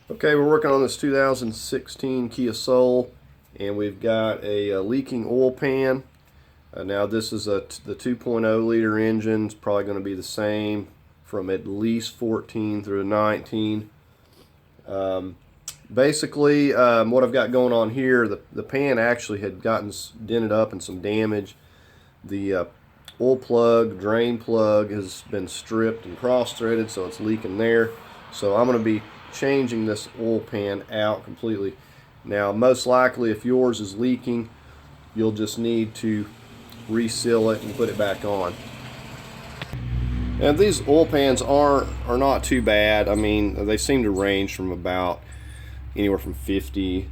Okay, we're working on this 2016 Kia Soul, and we've got a leaking oil pan. Now this is the 2.0 liter engine. It's probably going to be the same from at least 14 through 19. Basically, what I've got going on here, the pan actually had gotten dented up and some damage. The oil plug, drain plug has been stripped and cross-threaded, so it's leaking there. So I'm going to be changing this oil pan out completely. Now, most likely, if yours is leaking, you'll just need to reseal it and put it back on. Now, these oil pans are not too bad. I mean, they seem to range from about anywhere from $50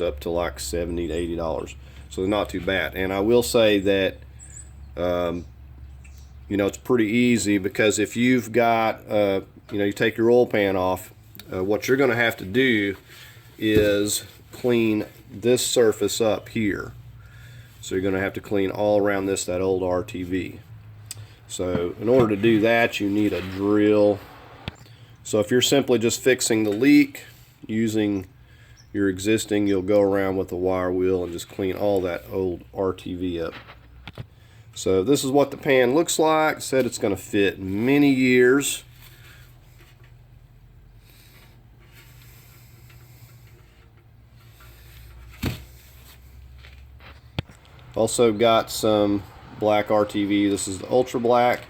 up to like $70 to $80. So they're not too bad. And I will say that you know, it's pretty easy, because if you've got you know, you take your oil pan off, what you're going to have to do is clean this surface up here. So you're going to have to clean all around that old RTV. So in order to do that, you need a drill. So if you're simply just fixing the leak using your existing, you'll go around with a wire wheel and just clean all that old RTV up. So this is what the pan looks like. Said it's going to fit many years. Also got some black RTV. This is the ultra black.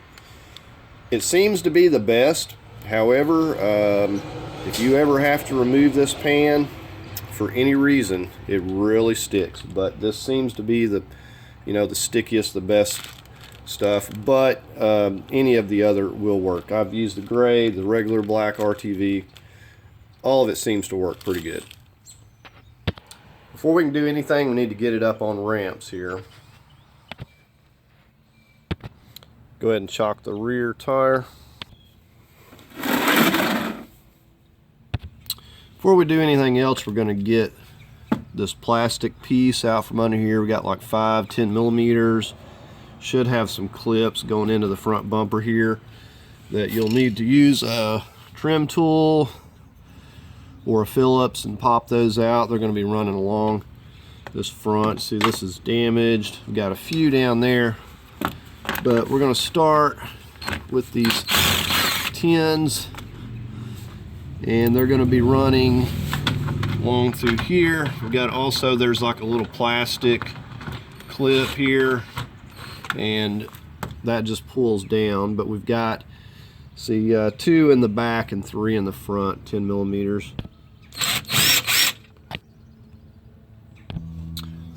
It seems to be the best. However, if you ever have to remove this pan for any reason, it really sticks. But this seems to be the, you know, the stickiest, the best stuff. But any of the other will work. I've used the gray, the regular black RTV. All of it seems to work pretty good. Before we can do anything, we need to get it up on ramps here. Go ahead and chock the rear tire. Before we do anything else, we're going to get this plastic piece out from under here. We got like 5-10 millimeters. Should have some clips going into the front bumper here that you'll need to use a trim tool or a Phillips and pop those out. They're going to be running along this front. See, this is damaged. We've got a few down there, but we're going to start with these tins, and they're going to be running along through here. We've got also, there's like a little plastic clip here, and that just pulls down. But we've got, see, 2 in the back and 3 in the front, 10 millimeters.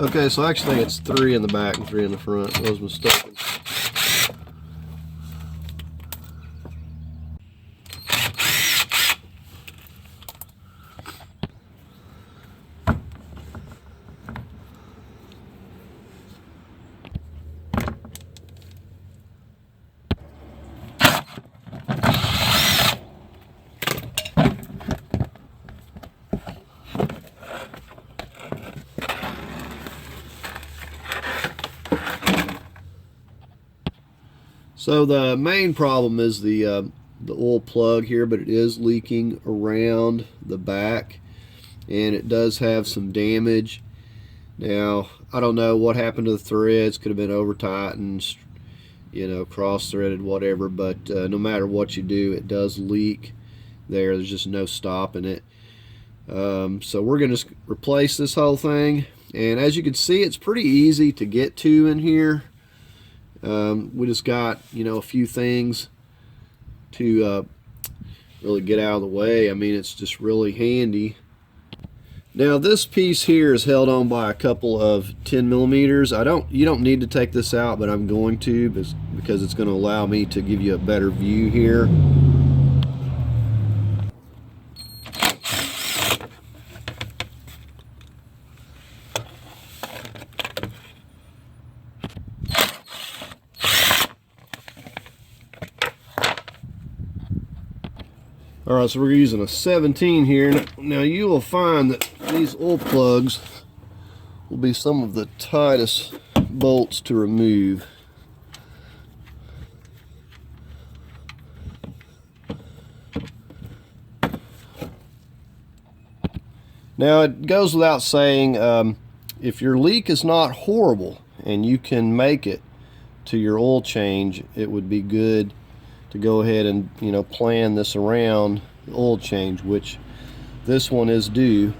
Okay, so I actually think it's 3 in the back and 3 in the front. I was mistaken. So the main problem is the oil plug here, but it is leaking around the back, and it does have some damage. Now, I don't know what happened to the threads. Could have been over tightened, you know, cross threaded, whatever, but no matter what you do, it does leak there. There's just no stopping it. So we're going to replace this whole thing, and as you can see, it's pretty easy to get to in here. We just got, you know, a few things to really get out of the way. I mean, it's just really handy. Now this piece here is held on by a couple of 10 millimeters. You don't need to take this out, but I'm going to, because it's going to allow me to give you a better view here. Alright, so we're using a 17 here. Now you will find that these oil plugs will be some of the tightest bolts to remove. Now it goes without saying, if your leak is not horrible and you can make it to your oil change, it would be good to go ahead and plan this around the oil change, which this one is due.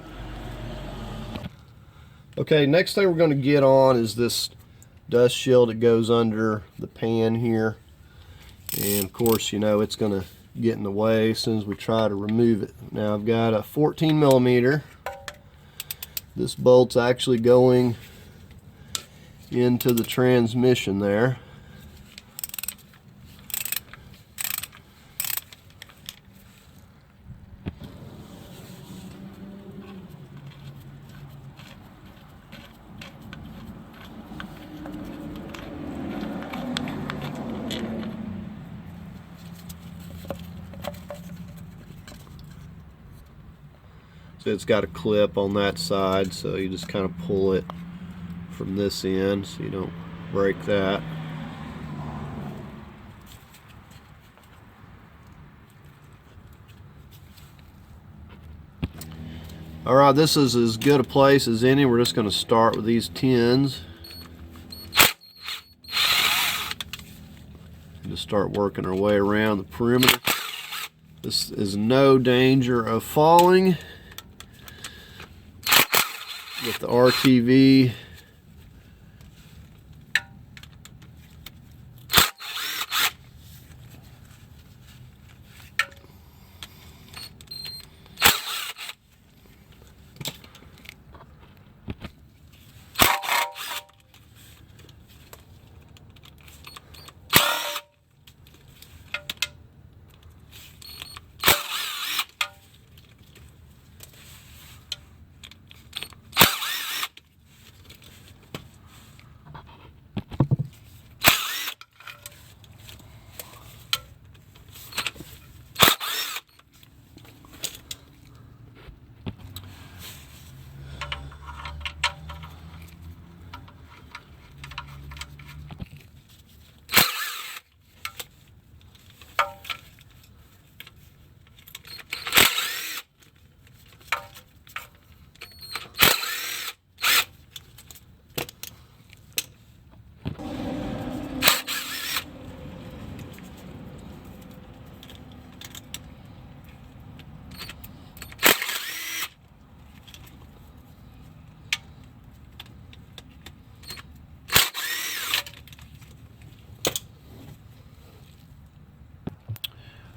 Okay, next thing we're going to get on is this dust shield that goes under the pan here, and of course it's going to get in the way as soon as we try to remove it. Now I've got a 14 millimeter. This bolt's actually going into the transmission there. So it's got a clip on that side, so you just kind of pull it from this end so you don't break that. Alright, this is as good a place as any. We're just going to start with these tins and just start working our way around the perimeter. This is no danger of falling with the RTV.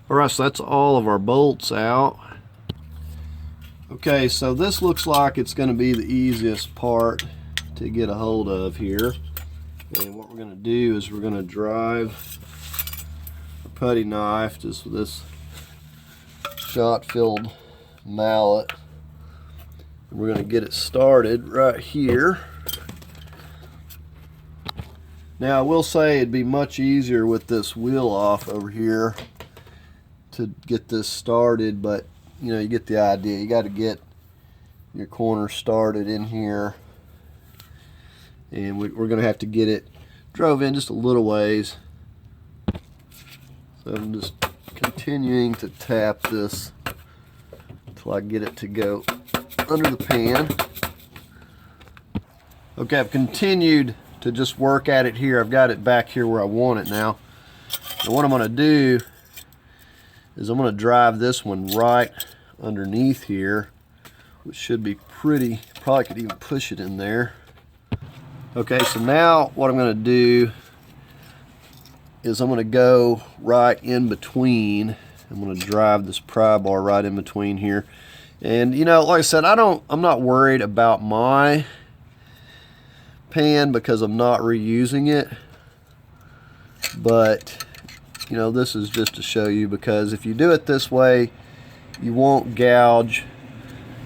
Alright, so that's all of our bolts out. Okay, so this looks like it's going to be the easiest part to get a hold of here. And what we're going to do is we're going to drive a putty knife just with this shot-filled mallet. And we're going to get it started right here. Now I will say it'd be much easier with this wheel off over here to get this started, but you get the idea. You got to get your corner started in here, and we're going to have to get it drove in just a little ways. So I'm just continuing to tap this until I get it to go under the pan. Okay, I've continued to just work at it here. I've got it back here where I want it now. And what I'm going to do is I'm going to drive this one right underneath here, which should be pretty, probably could even push it in there. Okay, so now what I'm going to do is I'm going to go right in between. I'm going to drive this pry bar right in between here. And like I said, I'm not worried about my pan because I'm not reusing it, but this is just to show you, because if you do it this way, you won't gouge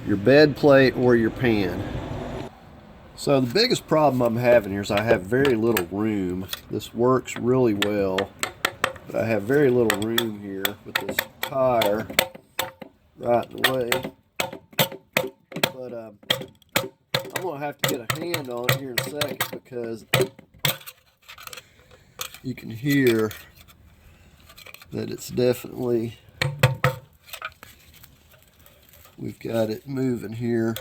your bed plate or your pan. So the biggest problem I'm having here is I have very little room. This works really well, but I have very little room here with this tire right in the way. But I'm going to have to get a hand on it here in a second, because you can hear that it's definitely, we've got it moving here.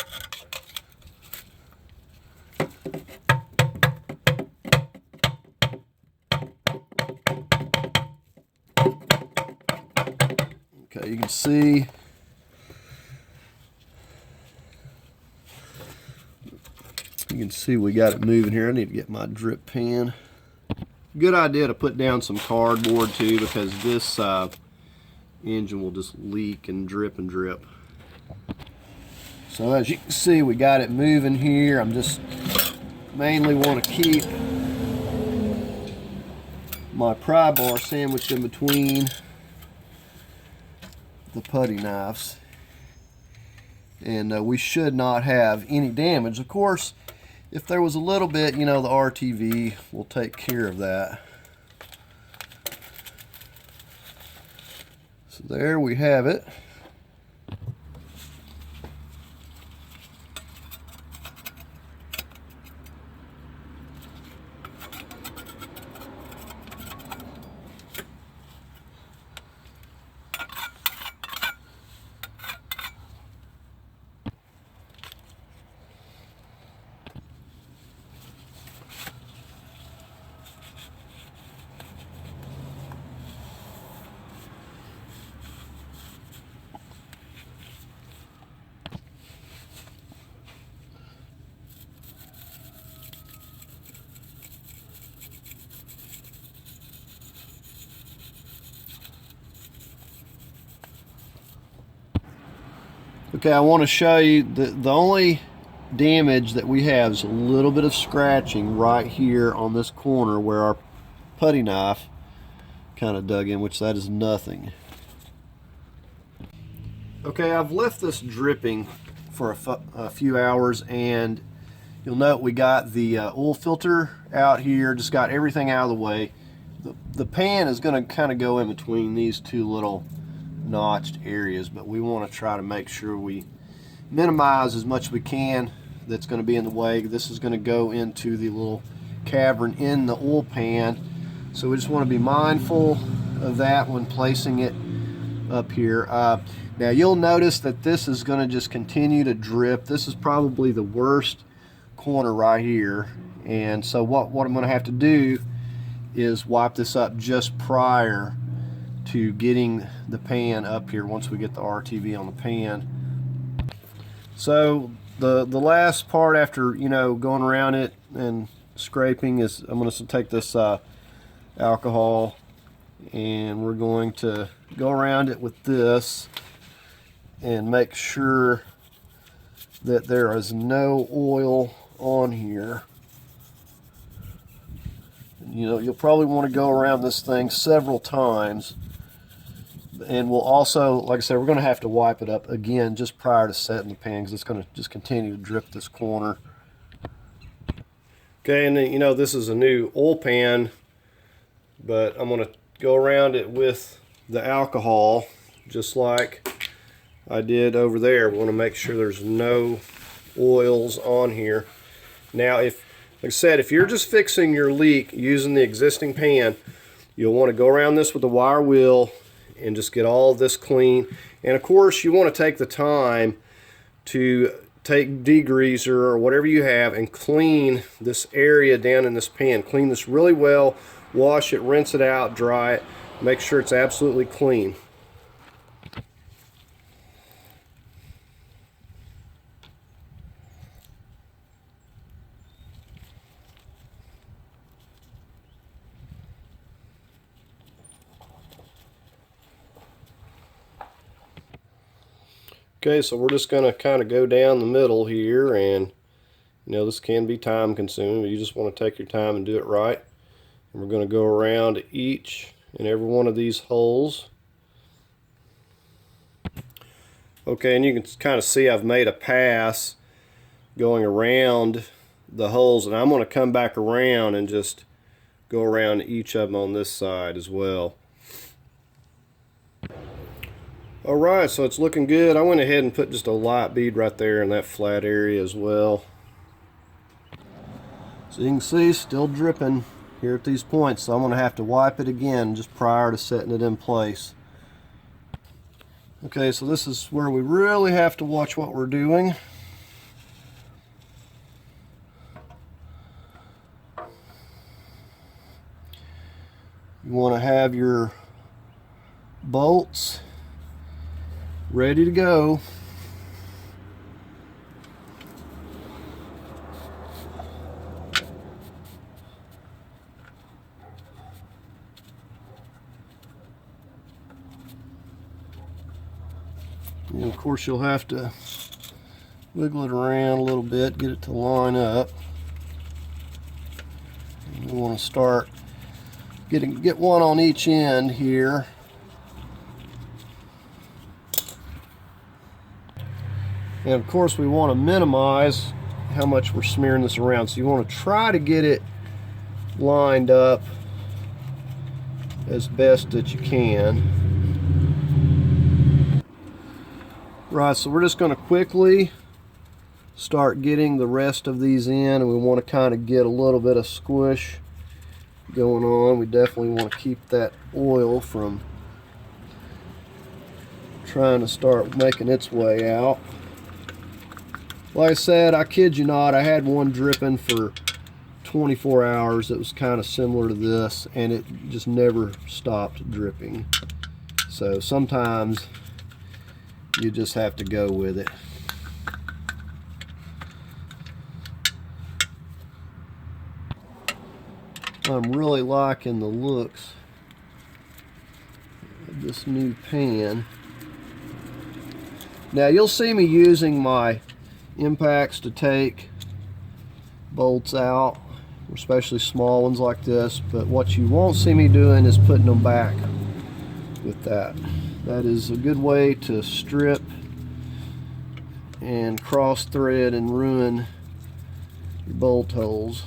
you can see we got it moving here. I need to get my drip pan. Good idea to put down some cardboard too, because this engine will just leak and drip and drip. So as you can see, we got it moving here. I'm just mainly want to keep my pry bar sandwiched in between the putty knives, and we should not have any damage. Of course, if there was a little bit, you know, the RTV will take care of that. So there we have it. Okay, I want to show you the only damage that we have is a little bit of scratching right here on this corner where our putty knife kind of dug in, which that is nothing. Okay, I've left this dripping for a few hours, and you'll note we got the oil filter out here, just got everything out of the way. The pan is going to kind of go in between these two little notched areas, but we want to try to make sure we minimize as much as we can that's going to be in the way. This is going to go into the little cavern in the oil pan, so we just want to be mindful of that when placing it up here. Now you'll notice that this is going to just continue to drip. This is probably the worst corner right here, and so what I'm going to have to do is wipe this up just prior to getting the pan up here once we get the RTV on the pan. So the last part after, you know, going around it and scraping is I'm going to take this alcohol, and we're going to go around it with this and make sure that there is no oil on here. You know, you'll probably want to go around this thing several times, and we'll also, like I said, we're going to have to wipe it up again just prior to setting the pan, because it's going to just continue to drip this corner. Okay, and then, you know, this is a new oil pan, but I'm going to go around it with the alcohol just like I did over there. We want to make sure there's no oils on here. Now, like I said, if you're just fixing your leak using the existing pan, you'll want to go around this with the wire wheel and just get all of this clean. And of course, you want to take the time to take degreaser or whatever you have and clean this area down in this pan. Clean this really well, wash it, rinse it out, dry it, make sure it's absolutely clean. Okay, so we're just going to kind of go down the middle here, and you know, this can be time consuming, but you just want to take your time and do it right. And we're going to go around each and every one of these holes. Okay, and you can kind of see I've made a pass going around the holes, and I'm going to come back around and just go around each of them on this side as well. Alright, so it's looking good. I went ahead and put just a light bead right there in that flat area as well. So you can see, still dripping here at these points, so I'm going to have to wipe it again just prior to setting it in place. Okay, so this is where we really have to watch what we're doing. You want to have your bolts ready to go. And of course you'll have to wiggle it around a little bit, get it to line up. And we want to start get one on each end here. And of course we want to minimize how much we're smearing this around. So you want to try to get it lined up as best that you can. Right, so we're just going to quickly start getting the rest of these in, and we want to kind of get a little bit of squish going on. We definitely want to keep that oil from trying to start making its way out. Like I said, I kid you not, I had one dripping for 24 hours that was kind of similar to this, and it just never stopped dripping. So sometimes you just have to go with it. I'm really liking the looks of this new pan. Now you'll see me using my impacts to take bolts out, especially small ones like this, but what you won't see me doing is putting them back with that. That is a good way to strip and cross thread and ruin your bolt holes.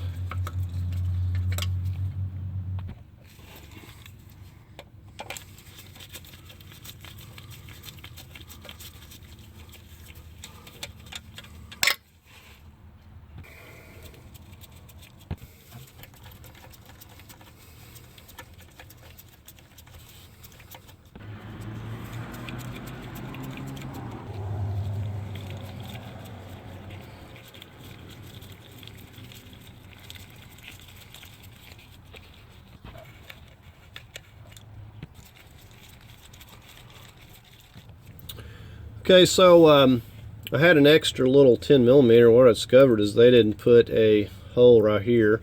Okay, so I had an extra little 10mm. What I discovered is they didn't put a hole right here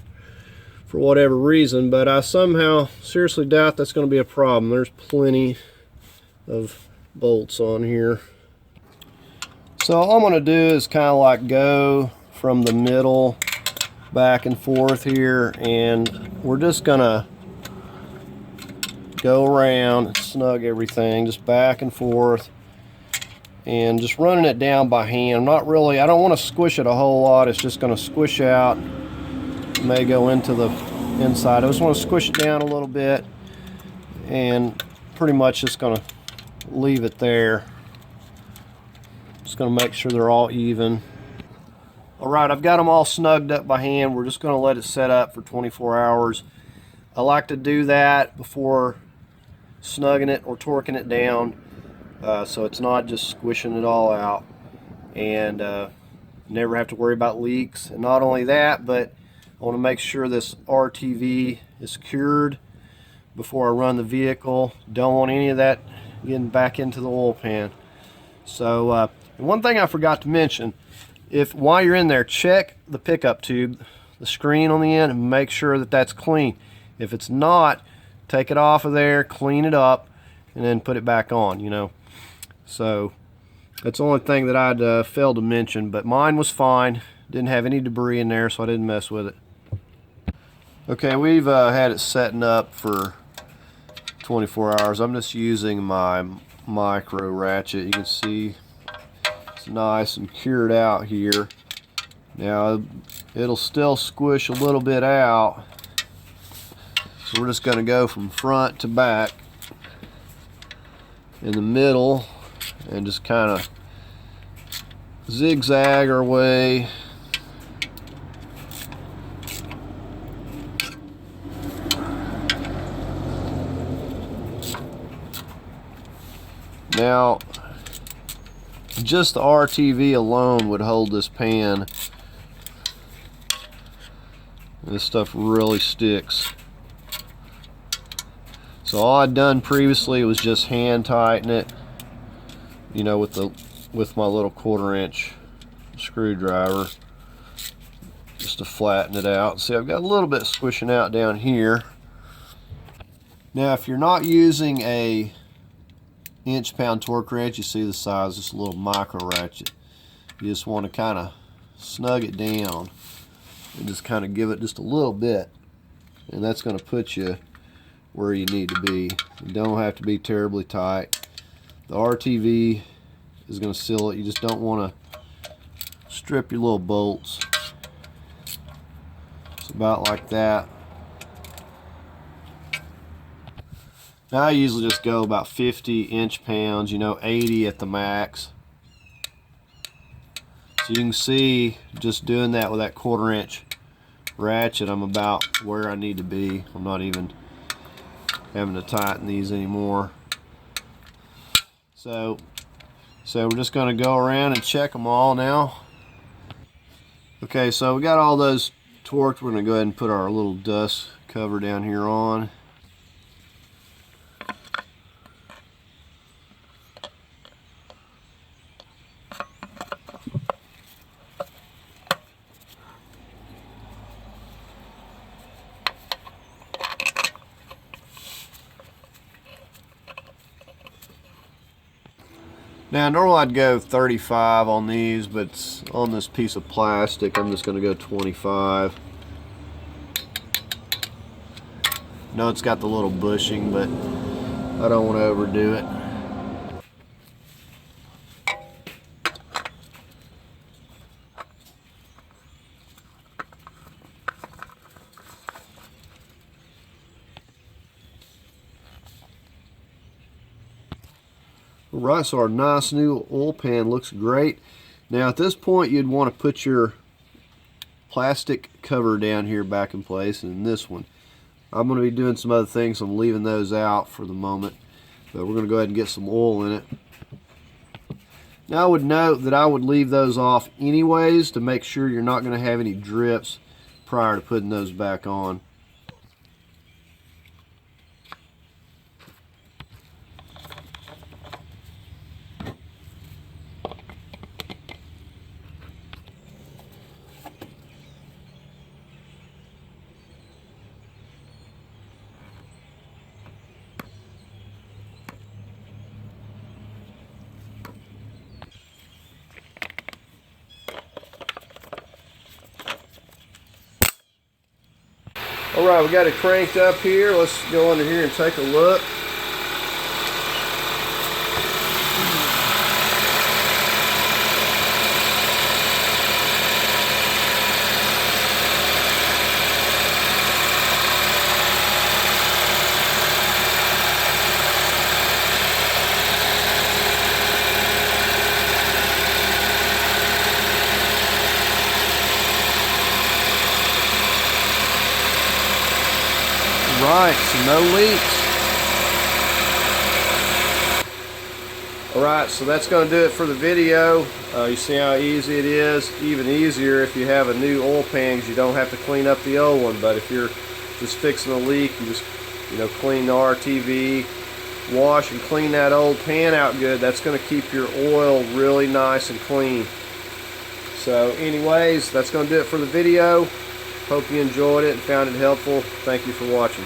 for whatever reason, but I somehow seriously doubt that's going to be a problem. There's plenty of bolts on here. So all I'm going to do is kind of like go from the middle back and forth here, and we're just going to go around and snug everything just back and forth, and just running it down by hand. I don't want to squish it a whole lot. It's just going to squish out. It may go into the inside. I just want to squish it down a little bit, and pretty much just going to leave it there. Just going to make sure they're all even. Alright, I've got them all snugged up by hand. We're just going to let it set up for 24 hours. I like to do that before snugging it or torquing it down. So it's not just squishing it all out, and never have to worry about leaks. And not only that, but I want to make sure this RTV is cured before I run the vehicle. Don't want any of that getting back into the oil pan. So one thing I forgot to mention, while you're in there, check the pickup tube, the screen on the end, and make sure that that's clean. If it's not, take it off of there, clean it up, and then put it back on, you know. So that's the only thing that I'd failed to mention, but mine was fine. Didn't have any debris in there, so I didn't mess with it. Okay, we've had it setting up for 24 hours. I'm just using my micro ratchet. You can see it's nice and cured out here. Now it'll still squish a little bit out, so we're just going to go from front to back in the middle and just kind of zigzag our way. Now, just the RTV alone would hold this pan. This stuff really sticks. So all I'd done previously was just hand tighten it you know, with my little 1/4" screwdriver, just to flatten it out. See, I've got a little bit squishing out down here. Now, if you're not using a inch-pound torque wrench, you see the size, just a little micro ratchet. You just want to kind of snug it down and just kind of give it just a little bit, and that's going to put you where you need to be. You don't have to be terribly tight. The RTV is going to seal it. You just don't want to strip your little bolts. It's about like that. Now I usually just go about 50 inch-pounds, you know, 80 at the max. So you can see, just doing that with that 1/4" ratchet, I'm about where I need to be. I'm not even having to tighten these anymore. So we're just going to go around and check them all now. Okay, so we got all those torqued. We're going to go ahead and put our little dust cover down here on. Now normally I'd go 35 on these, but on this piece of plastic I'm just going to go 25. No, it's got the little bushing, but I don't want to overdo it. Alright, so our nice new oil pan looks great. Now at this point you'd want to put your plastic cover down here back in place, and this one. I'm going to be doing some other things, so I'm leaving those out for the moment. But we're going to go ahead and get some oil in it. Now I would note that I would leave those off anyways to make sure you're not going to have any drips prior to putting those back on. Alright, we got it cranked up here. Let's go under here and take a look. Right, so no leaks. Alright, so that's going to do it for the video. You see how easy it is. Even easier if you have a new oil pan, because you don't have to clean up the old one. But if you're just fixing a leak, you just clean the RTV, wash and clean that old pan out good. That's going to keep your oil really nice and clean. So anyways, that's going to do it for the video. Hope you enjoyed it and found it helpful. Thank you for watching.